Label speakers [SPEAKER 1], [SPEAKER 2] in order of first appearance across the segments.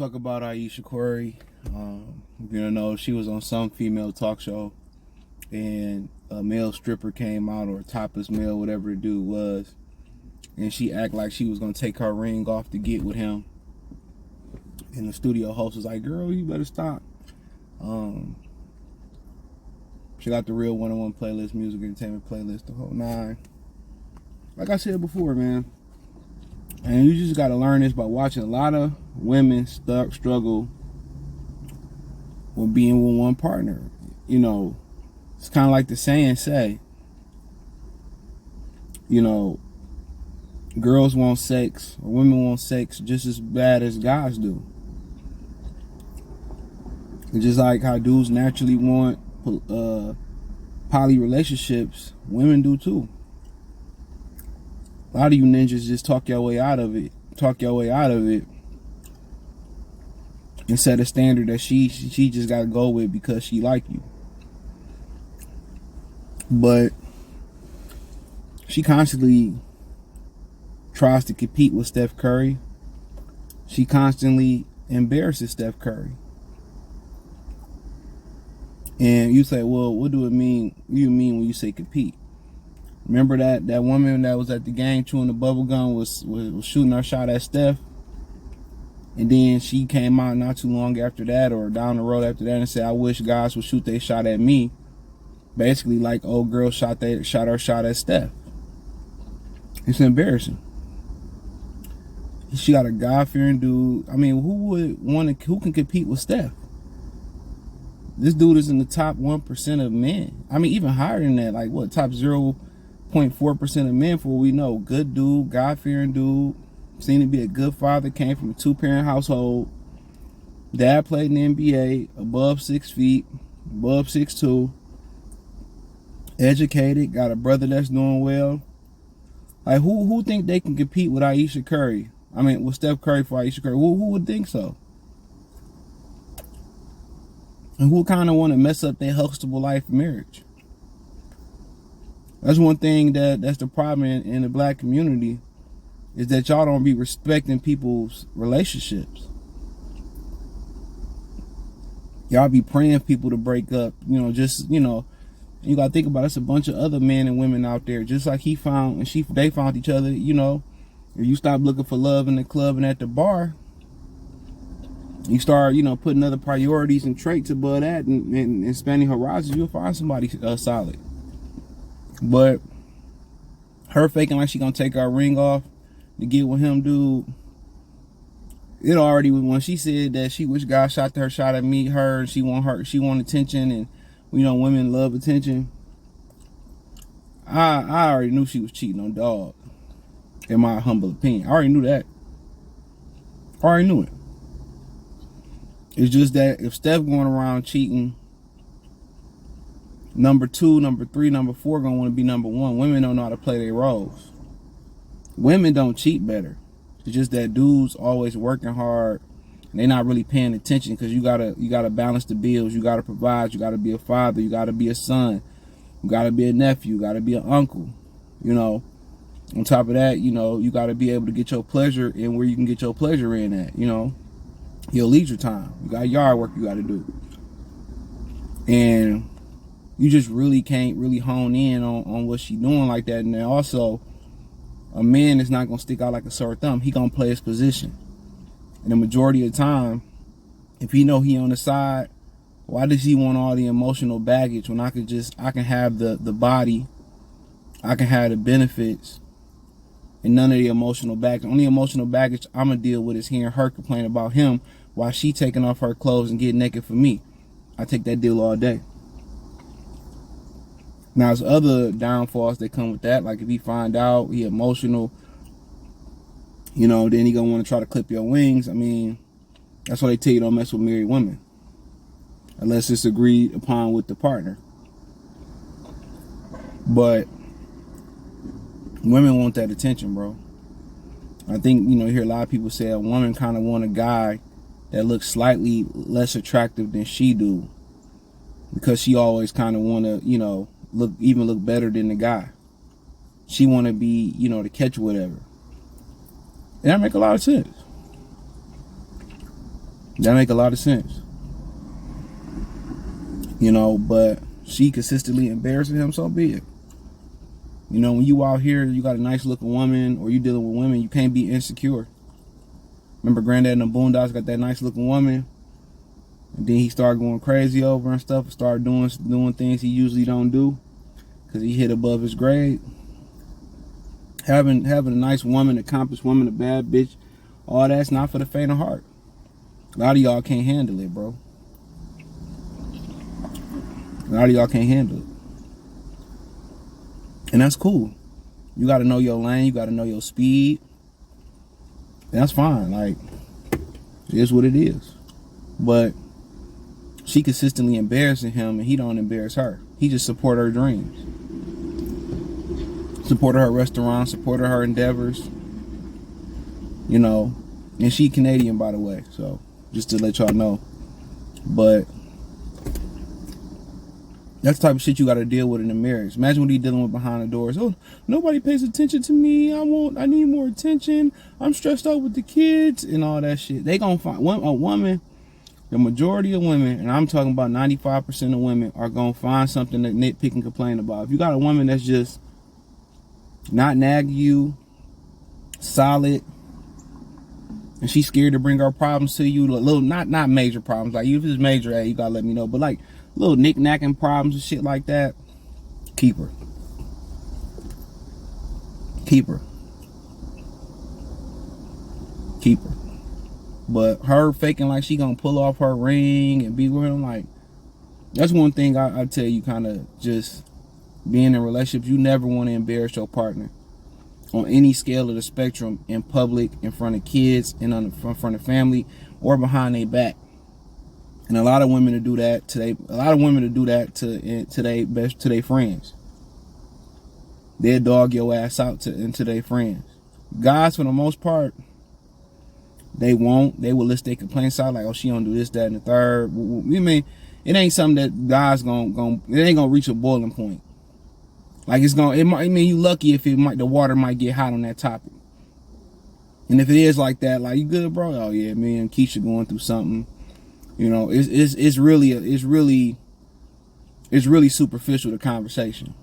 [SPEAKER 1] talk about Ayesha Corey. You know, she was on some female talk show, and a male stripper came out, or a topless male, whatever the dude was, and she acted like she was gonna take her ring off to get with him. And the studio host was like, "Girl, you better stop." She got the real one-on-one playlist, music entertainment playlist, the whole nine. Like I said before, man. And you just got to learn this by watching a lot of women struggle with being with one partner. You know, it's kind of like the saying say, you know, girls want sex, or women want sex just as bad as guys do. And just like how dudes naturally want poly relationships, women do too. A lot of you ninjas just talk your way out of it, and set a standard that she just got to go with because she like you. But she constantly tries to compete with Steph Curry. She constantly embarrasses Steph Curry. And you say, well, what do it mean? You mean when you say compete? Remember that woman that was at the game chewing the bubble gum was shooting her shot at Steph, and then she came out not too long after that, or down the road after that, and said, "I wish guys would shoot their shot at me." Basically, like old girl shot her shot at Steph. It's embarrassing. She got a God-fearing dude. I mean, who can compete with Steph? This dude is in the top 1% of men. I mean, even higher than that. Like what? Top 0.4% of men, for what we know. Good dude, God-fearing dude. Seemed to be a good father. Came from a 2-parent household. Dad played in the NBA. Above 6 feet. Above 6'2". Educated. Got a brother that's doing well. Like who think they can compete with Ayesha Curry? I mean, with Steph Curry for Ayesha Curry. Who would think so? And who kind of want to mess up their huxtable life marriage? That's one thing that's the problem in the black community, is that y'all don't be respecting people's relationships. Y'all be praying people to break up. You know, you got to think about it. It's a bunch of other men and women out there, just like he found and they found each other. You know, if you stop looking for love in the club and at the bar, you start, putting other priorities and traits above that and expanding horizons, you'll find somebody solid. But her faking like she gonna take her ring off to get with him, dude, it already was when she said that she wished God shot at me, she want attention, and women love attention. I already knew she was cheating on dog, in my humble opinion. I already knew that. I already knew it. It's just that if Steph going around cheating, number 2, number 3, number 4 gonna want to be number 1. Women don't know how to play their roles. Women don't cheat better. It's just that dudes always working hard and they not really paying attention, because you gotta balance the bills. You gotta provide. You gotta be a father. You gotta be a son. You gotta be a nephew. You gotta be an uncle. On top of that, you gotta be able to get your pleasure in where you can get your pleasure in at. Your leisure time. You got yard work you got to do. And you just really can't really hone in on what she doing like that. And then also, a man is not going to stick out like a sore thumb. He going to play his position. And the majority of the time, if he know he on the side, why does he want all the emotional baggage when I can have the body, I can have the benefits, and none of the emotional baggage. Only emotional baggage I'm going to deal with is hearing her complain about him while she taking off her clothes and getting naked for me. I take that deal all day. Now, there's other downfalls that come with that. Like if he find out he emotional, then he going to want to try to clip your wings. I mean, that's why they tell you don't mess with married women, unless it's agreed upon with the partner. But women want that attention, bro. I think, you hear a lot of people say a woman kind of want a guy that looks slightly less attractive than she do, because she always kind of want to, look better than the guy. She want to be, to catch whatever. And that make a lot of sense. That make a lot of sense. You know, but she consistently embarrassing him, so be it. You know, when you out here, you got a nice looking woman, or you dealing with women, you can't be insecure. Remember Granddad in the Boondocks got that nice looking woman, and then he started going crazy over and stuff, and started doing things he usually don't do because he hit above his grade. Having a nice woman, accomplished woman, a bad bitch, all that's not for the faint of heart. A lot of y'all can't handle it, bro. A lot of y'all can't handle it. And that's cool. You got to know your lane. You got to know your speed. That's fine. Like, it is what it is. But she consistently embarrassing him, and he don't embarrass her. He just support her dreams. Supported her restaurant, supported her endeavors. You know, and she Canadian, by the way. So, just to let y'all know. But that's the type of shit you got to deal with in a marriage. Imagine what he dealing with behind the doors. Oh, nobody pays attention to me. I need more attention. I'm stressed out with the kids and all that shit. They gonna find a woman. The majority of women, and I'm talking about 95% of women, are gonna find something to nitpick and complain about. If you got a woman that's just not nagging you, solid, and she's scared to bring her problems to you, little not major problems. Like if it's major, hey, you gotta let me know. But like little knick-knacking problems and shit like that, keep her. Keep her. Keep her. But her faking like she gonna pull off her ring and be with him, like, that's one thing I tell you, kind of just being in relationships, you never want to embarrass your partner on any scale of the spectrum, in public, in front of kids, and in front of family, or behind their back. And a lot of women to do that today. A lot of women to do that to their friends. They'll dog your ass out into their friends. Guys, for the most part, they won't. They will list their complaints out like, oh, she don't do this, that, and the third. You mean it ain't something that guys it ain't gonna reach a boiling point. Like I mean, you lucky if the water might get hot on that topic. And if it is like that, like, you good, bro? Oh yeah, me and Keisha going through something. You know, it's really superficial, the conversation.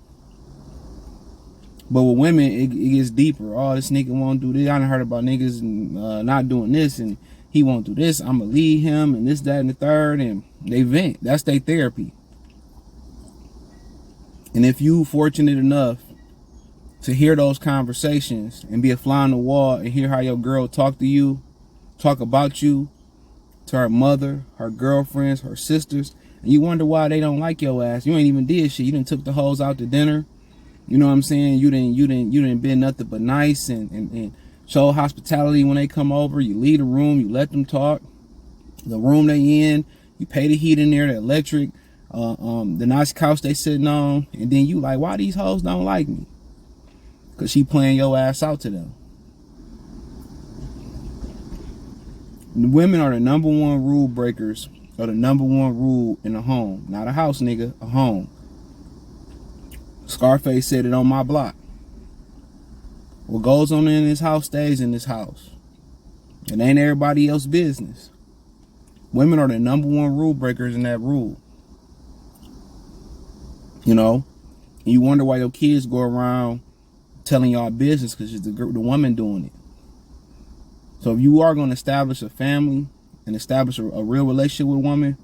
[SPEAKER 1] But with women, it gets deeper. Oh, this nigga won't do this. I done heard about niggas not doing this, and he won't do this. I'ma leave him, and this, that, and the third, and they vent. That's their therapy. And if you fortunate enough to hear those conversations and be a fly on the wall and hear how your girl talk about you, to her mother, her girlfriends, her sisters, and you wonder why they don't like your ass. You ain't even did shit. You done took the hoes out to dinner. You know what I'm saying? You didn't been nothing but nice and show hospitality when they come over. You leave the room, you let them talk. The room they in, you pay the heat in there, the electric, the nice couch they sitting on, and then you like, why these hoes don't like me? Cause she playing your ass out to them. Women are the number one rule breakers, or the number one rule in a home. Not a house, nigga, a home. Scarface said it on my block. What goes on in this house stays in this house. It ain't everybody else's business. Women are the number one rule breakers in that rule. You know? And you wonder why your kids go around telling y'all business, because it's the woman doing it. So if you are going to establish a family and establish a real relationship with a woman,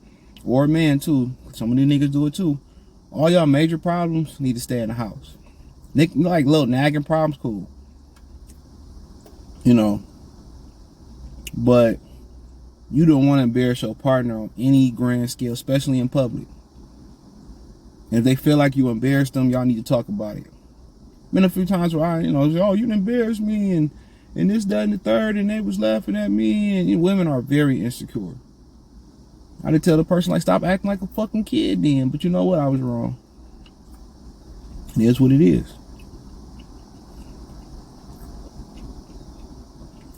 [SPEAKER 1] or a man too, some of these niggas do it too, all y'all major problems need to stay in the house. Like little nagging problems, cool. You know. But you don't want to embarrass your partner on any grand scale, especially in public. And if they feel like you embarrassed them, y'all need to talk about it. Been a few times where I, oh, you embarrassed me, and this, that, and the third, and they was laughing at me, and women are very insecure. I did tell the person, like, stop acting like a fucking kid then, but you know what, I was wrong. It is what it is.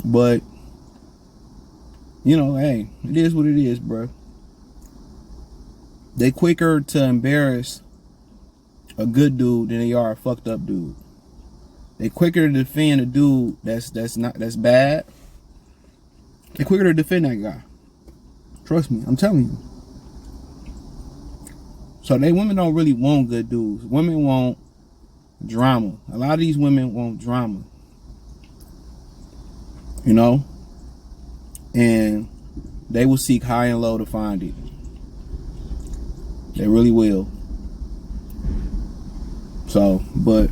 [SPEAKER 1] But, hey, it is what it is, bro. They quicker to embarrass a good dude than they are a fucked up dude. They quicker to defend a dude that's bad. They quicker to defend that guy. Trust me, I'm telling you. So women don't really want good dudes. Women want drama. A lot of these women want drama. You know? And they will seek high and low to find it. They really will. So, but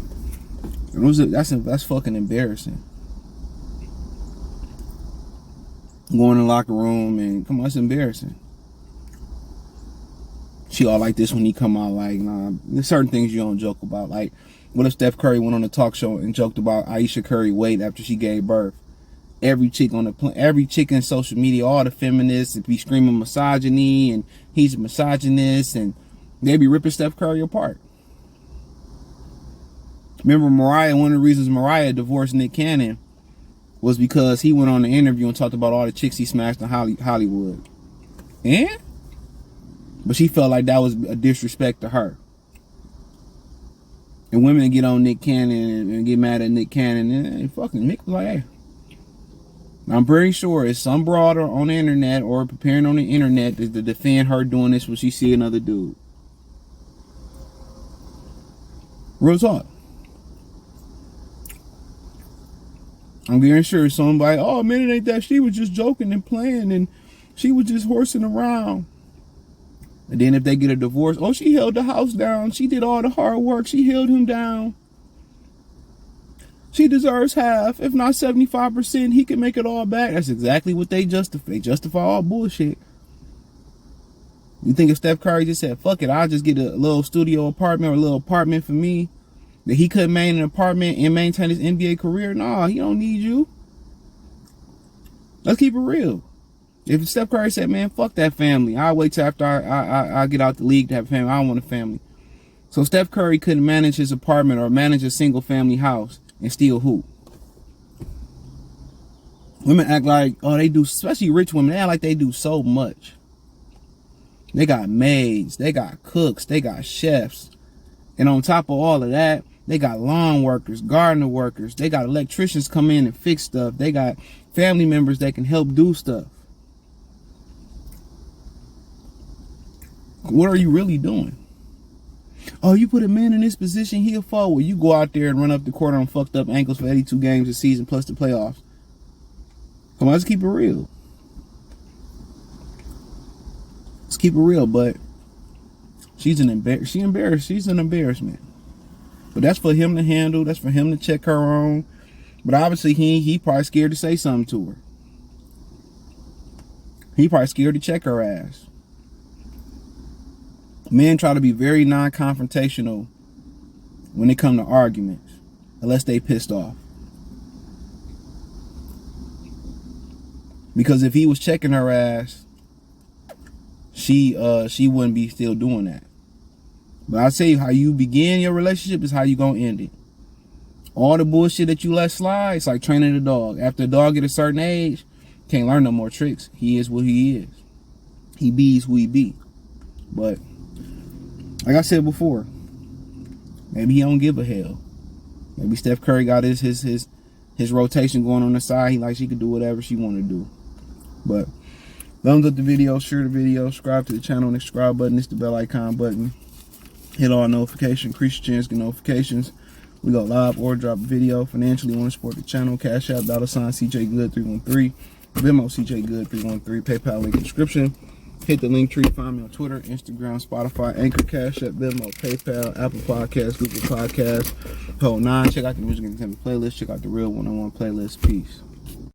[SPEAKER 1] that's fucking embarrassing. Going in the locker room and come on, it's embarrassing. She all like this when he come out, like, nah, there's certain things you don't joke about. Like, what if Steph Curry went on a talk show and joked about Ayesha Curry weight after she gave birth? Every chick in social media, all the feminists be screaming misogyny and he's a misogynist, and they be ripping Steph Curry apart. Remember Mariah, one of the reasons Mariah divorced Nick Cannon was because he went on the interview and talked about all the chicks he smashed in Hollywood. But she felt like that was a disrespect to her. And women get on Nick Cannon and get mad at Nick Cannon, and fucking Nick was like, hey. I'm pretty sure it's some broad on the internet or preparing on the internet to defend her doing this when she see another dude. Real talk. I'm getting sure somebody, oh man, it ain't that. She was just joking and playing and she was just horsing around. And then if they get a divorce, oh, she held the house down. She did all the hard work. She held him down. She deserves half, if not 75%. He can make it all back. That's exactly what they justify. They justify all bullshit. You think if Steph Curry just said, fuck it, I'll just get a little studio apartment or a little apartment for me, that he couldn't maintain an apartment and maintain his NBA career? Nah, he don't need you. Let's keep it real. If Steph Curry said, man, fuck that family, I'll wait till after I get out the league to have a family. I don't want a family. So Steph Curry couldn't manage his apartment or manage a single family house and still hoop. Women act like, oh, they do, especially rich women, they act like they do so much. They got maids, they got cooks, they got chefs. And on top of all of that, they got lawn workers, gardener workers. They got electricians come in and fix stuff. They got family members that can help do stuff. What are you really doing? Oh, you put a man in this position, he'll fall. Well, you go out there and run up the court on fucked up ankles for 82 games a season plus the playoffs. Come on, let's keep it real. Let's keep it real, but she's an embarrassment. But that's for him to handle. That's for him to check her on. But obviously he probably scared to say something to her. He probably scared to check her ass. Men try to be very non-confrontational when it come to arguments, unless they pissed off. Because if he was checking her ass, she wouldn't be still doing that. But I say, how you begin your relationship is how you gonna end it. All the bullshit that you let slide, it's like training a dog. After a dog get a certain age, can't learn no more tricks. He is what he is. He bees who he be. But like I said before, maybe he don't give a hell. Maybe Steph Curry got his rotation going on the side. He like she could do whatever she want to do. But thumbs up the video, share the video, subscribe to the channel, and the subscribe button. It's the bell icon button. Hit all notifications, increase your chance to get notifications. We go live or drop a video. Financially want to support the channel, Cash App, $CJ Good 313, Venmo CJ Good 313, PayPal link in the description. Hit the link tree, find me on Twitter, Instagram, Spotify, Anchor, Cash App, Venmo, PayPal, Apple Podcasts, Google Podcasts, Whole 9. Check out the Music Entertainment playlist. Check out the Real 101 playlist. Peace.